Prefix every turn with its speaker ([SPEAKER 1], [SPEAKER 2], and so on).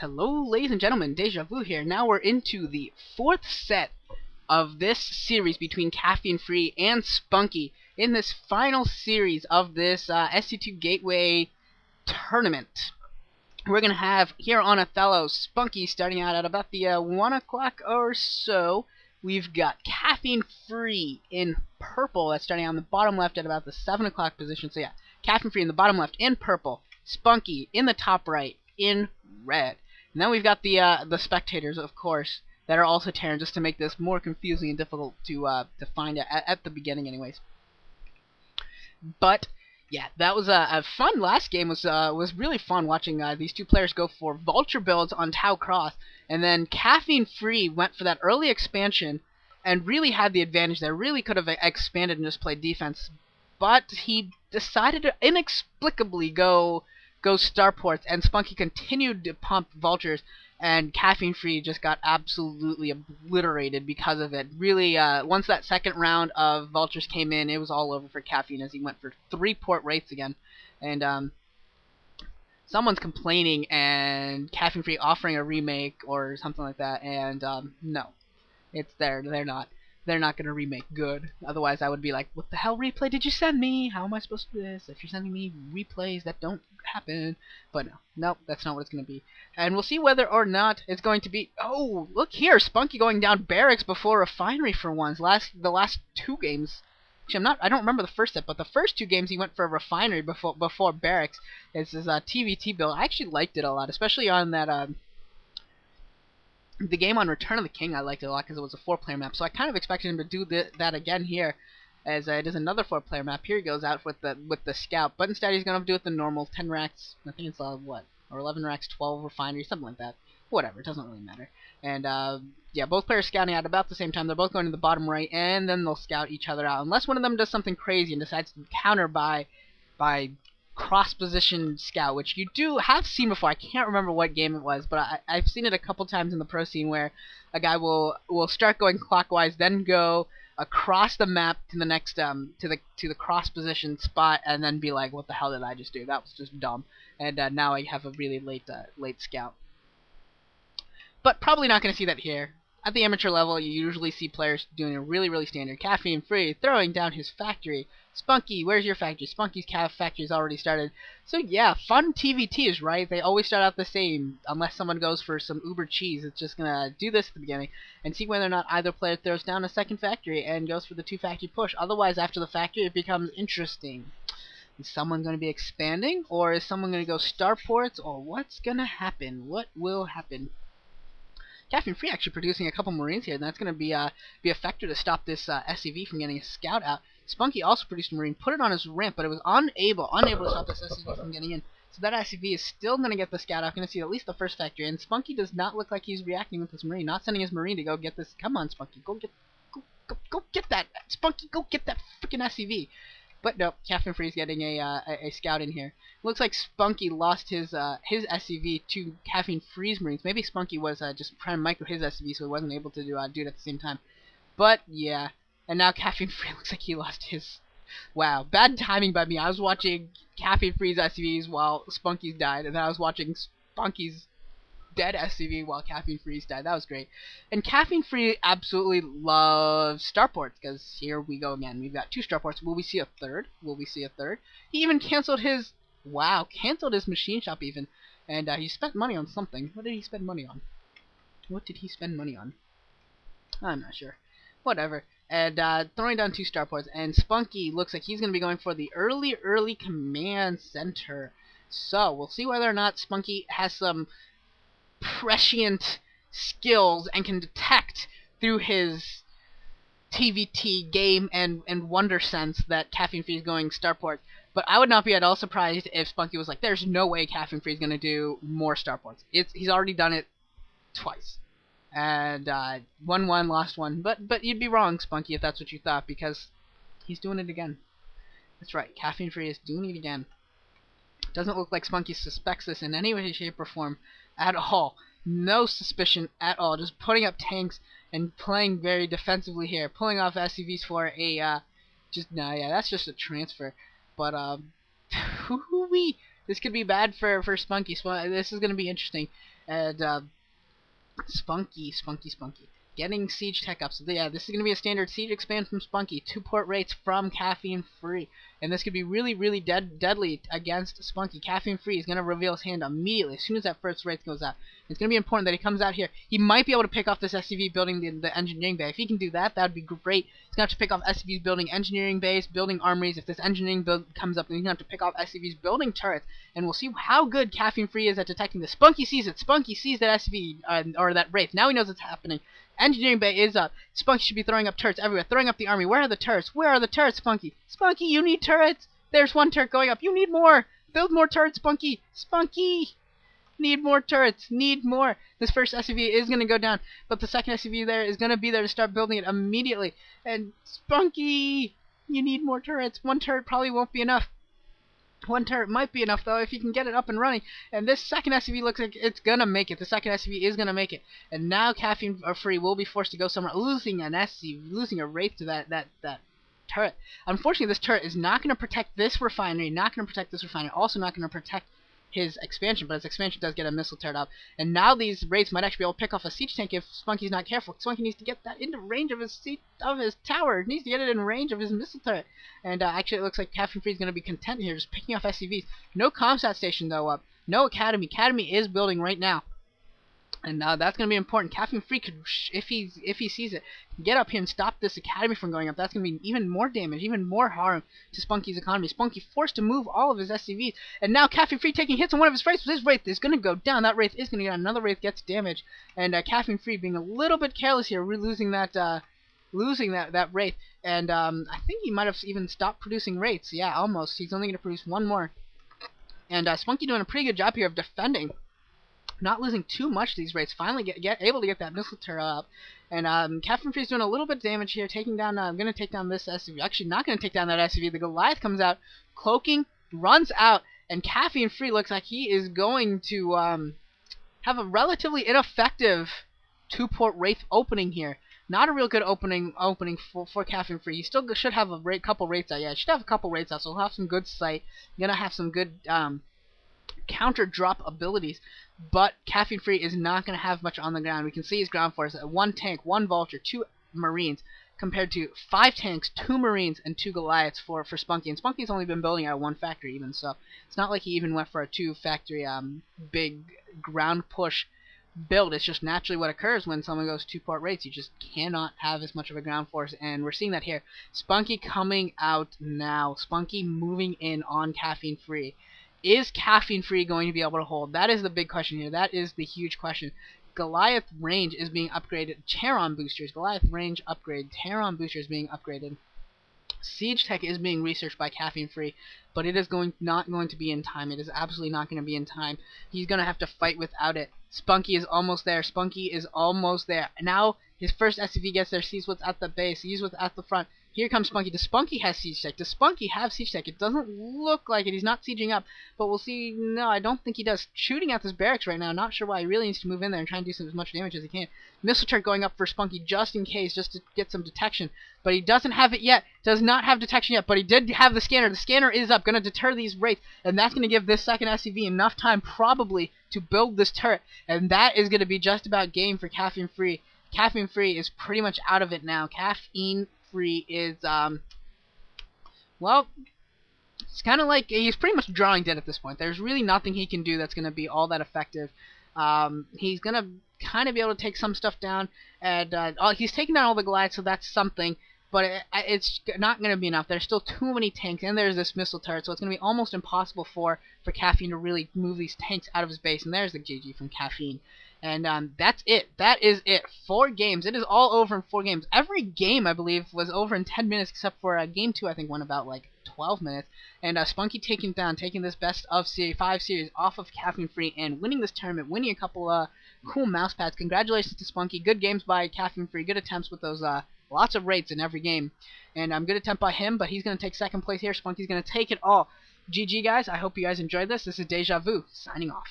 [SPEAKER 1] Hello, ladies and gentlemen, Deja Vu here. Now we're into the fourth set of this series between Caffeine Free and Spunky in this final series of this SC2 Gateway tournament. We're going to have here on Othello, Spunky starting out at about the 1 o'clock or so. We've got Caffeine Free in purple. That's starting on the bottom left at about the 7 o'clock position. So yeah, Caffeine Free in the bottom left in purple. Spunky in the top right in red. And then we've got the spectators, of course, that are also Terran, just to make this more confusing and difficult to find at the beginning, anyways. But yeah, that was a fun. Last game was really fun watching these two players go for vulture builds on Tau Cross, and then Caffeine Free went for that early expansion and really had the advantage there. Really could have expanded and just played defense, but he decided to inexplicably go starports, and Spunky continued to pump vultures, and Caffeine Free just got absolutely obliterated because of it. Really, once that second round of vultures came in, it was all over for Caffeine as he went for 3 port wraiths again. And someone's complaining, and Caffeine Free offering a remake or something like that, and no, it's there. They're not going to remake good. Otherwise, I would be like, what the hell replay did you send me? How am I supposed to do this if you're sending me replays that don't happen? But no, that's not what it's going to be. And we'll see whether or not it's going to be... Oh, look here, Spunky going down Barracks before Refinery for once. The last 2 games... Actually, I don't remember the first set, but the first 2 games he went for a Refinery before Barracks. It's his TVT build. I actually liked it a lot, especially on that... The game on Return of the King I liked it a lot because it was a 4-player map, so I kind of expected him to do that again here, as it is another 4-player map. Here he goes out with the Scout, but instead he's going to do it the normal 10 racks, I think it's what, or 11 racks, 12 Refinery, something like that. Whatever, it doesn't really matter. And yeah, both players scouting out about the same time. They're both going to the bottom right, and then they'll scout each other out, unless one of them does something crazy and decides to counter by cross-position scout, which you do have seen before. I can't remember what game it was, but I've seen it a couple times in the pro scene where a guy will start going clockwise, then go across the map to the next to the cross-position spot, and then be like, "What the hell did I just do? That was just dumb." And now I have a really late scout. But probably not going to see that here. At the amateur level, you usually see players doing a really standard Caffeine Free, throwing down his factory. Spunky, where's your factory? Spunky's factory's already started. So yeah, fun TVTs, right? They always start out the same, unless someone goes for some uber cheese. It's just gonna do this at the beginning, and see whether or not either player throws down a second factory and goes for the 2-factory push. Otherwise, after the factory, it becomes interesting. Is someone going to be expanding, or is someone going to go starports, or what's gonna happen? What will happen? Caffeine Free actually producing a couple Marines here, and that's going to be a factor to stop this SCV from getting a scout out. Spunky also produced a Marine, put it on his ramp, but it was unable to stop this SCV from getting in. So that SCV is still going to get the scout out. Going to see at least the first factory, and Spunky does not look like he's reacting with this Marine, not sending his Marine to go get this. Come on, Spunky, go get that. Spunky, go get that freaking SCV. But no, Caffeine Free is getting a scout in here. Looks like Spunky lost his SCV to Caffeine Free's Marines. Maybe Spunky was just trying to micro his SCV, so he wasn't able to do it at the same time. But yeah, and now Caffeine Free looks like he lost his. Wow, bad timing by me. I was watching Caffeine Free's SCVs while Spunky's died, and then I was watching Spunky's dead SCV while Caffeine Free's died. That was great. And Caffeine Free absolutely loves starports, because here we go again. We've got 2 starports. Will we see a third? He even canceled his... Wow, canceled his machine shop even. And he spent money on something. What did he spend money on? I'm not sure. Whatever. And throwing down 2 starports. And Spunky looks like he's going to be going for the early command center. So, we'll see whether or not Spunky has some prescient skills and can detect through his TVT game and wonder sense that Caffeine Free is going starport. But I would not be at all surprised if Spunky was like, there's no way Caffeine Free is going to do more starports. He's already done it twice. And won 1, lost 1. But you'd be wrong, Spunky, if that's what you thought, because he's doing it again. That's right, Caffeine Free is doing it again. Doesn't look like Spunky suspects this in any way, shape, or form at all. No suspicion at all. Just putting up tanks and playing very defensively here. Pulling off SCVs for a... yeah, that's just a transfer. But, This could be bad for Spunky. This is gonna be interesting. And Spunky. Getting siege tech up. So yeah, this is going to be a standard siege expand from Spunky. 2 port rates from caffeine free. And this could be really deadly against Spunky. Caffeine free is going to reveal his hand immediately as soon as that first rate goes out. It's going to be important that he comes out here. He might be able to pick off this SCV building the engineering bay. If he can do that, that would be great. He's going to have to pick off SCVs building engineering bays, building armories. If this engineering build comes up, then he's going to have to pick off SCVs building turrets. And we'll see how good caffeine free is at detecting this. Spunky sees it. Spunky sees that SCV or that wraith. Now he knows it's happening. Engineering bay is up. Spunky should be throwing up turrets everywhere. Throwing up the army. Where are the turrets? Where are the turrets, Spunky? Spunky, you need turrets. There's 1 turret going up. You need more. Build more turrets, Spunky. Spunky. Need more turrets. Need more. This first SCV is going to go down, but the second SCV there is going to be there to start building it immediately. And Spunky, you need more turrets. 1 turret probably won't be enough. 1 turret might be enough, though, if you can get it up and running. And this second SCV looks like it's going to make it. The second SCV is going to make it. And now caffeine free will be forced to go somewhere, losing an SCV, losing a wraith to that turret. Unfortunately, this turret is not going to protect this refinery, also not going to protect his expansion, but his expansion does get a missile turret up. And now these wraiths might actually be able to pick off a siege tank if Spunky's not careful. Spunky needs to get that into range of his tower. He needs to get it in range of his missile turret. And actually, it looks like Caffeine Free is going to be content here, just picking off SCVs. No comsat station, though, up. No academy. Academy is building right now. And that's going to be important. Caffeine Free could, if he sees it, get up here and stop this academy from going up. That's going to be even more damage, even more harm to Spunky's economy. Spunky forced to move all of his SCVs, and now Caffeine Free taking hits on one of his wraiths. His wraith is going to go down. That wraith is going to get another wraith gets damaged, and Caffeine Free being a little bit careless here, losing that wraith. And I think he might have even stopped producing wraiths. Yeah, almost. He's only going to produce 1 more. And Spunky doing a pretty good job here of defending. Not losing too much of these wraiths. Finally able to get that missile turret up. And Caffeine Free's doing a little bit of damage here, taking down I'm gonna take down this SCV. Actually not gonna take down that SCV. The Goliath comes out, cloaking, runs out, and Caffeine Free looks like he is going to have a relatively ineffective 2-port wraith opening here. Not a real good opening for Caffeine Free. He still should have a couple wraiths out. Yeah, he should have a couple wraiths out, so he'll have some good sight. Gonna have some good counter drop abilities, but Caffeine Free is not going to have much on the ground. We can see his ground force at 1 tank, 1 vulture, 2 marines, compared to 5 tanks, 2 marines, and 2 Goliaths for Spunky. And Spunky's only been building out 1 factory even, so it's not like he even went for a 2 factory big ground push build. It's just naturally what occurs when someone goes 2-port rates. You just cannot have as much of a ground force, and we're seeing that here. Spunky coming out now. Spunky moving in on Caffeine Free. Is Caffeine Free going to be able to hold? That is the big question here. That is the huge question. Goliath range is being upgraded. Charon boosters. Goliath range upgrade. Charon boosters being upgraded. Siege tech is being researched by Caffeine Free, but it is not going to be in time. It is absolutely not going to be in time. He's going to have to fight without it. Spunky is almost there. Spunky is almost there. Now his first SCV gets there, sees what's at the base, sees what's at the front. Here comes Spunky. Does Spunky have siege tech? Does Spunky have siege tech? It doesn't look like it. He's not sieging up, but we'll see. No, I don't think he does. Shooting at this barracks right now. Not sure why. He really needs to move in there and try and do as much damage as he can. Missile turret going up for Spunky just in case, just to get some detection. But he doesn't have it yet. Does not have detection yet, but he did have the scanner. The scanner is up, going to deter these wraiths, and that's going to give this second SCV enough time probably to build this turret, and that is going to be just about game for Caffeine Free. Caffeine Free is pretty much out of it now. Caffeine Free is, well, it's kind of like he's pretty much drawing dead at this point. There's really nothing he can do that's going to be all that effective. He's going to kind of be able to take some stuff down, and he's taking down all the Goliaths, so that's something, but it's not going to be enough. There's still too many tanks, and there's this missile turret, so it's going to be almost impossible for Caffeine to really move these tanks out of his base, and there's the GG from Caffeine. And that's it. That is it. 4 games. It is all over in 4 games. Every game, I believe, was over in 10 minutes, except for game 2, I think, went about, like, 12 minutes. And Spunky taking this best of 5 series off of Caffeine Free and winning this tournament, winning a couple cool mouse pads. Congratulations to Spunky. Good games by Caffeine Free. Good attempts with those lots of rates in every game. And good attempt by him, but he's going to take second place here. Spunky's going to take it all. GG, guys. I hope you guys enjoyed this. This is Deja Vu, signing off.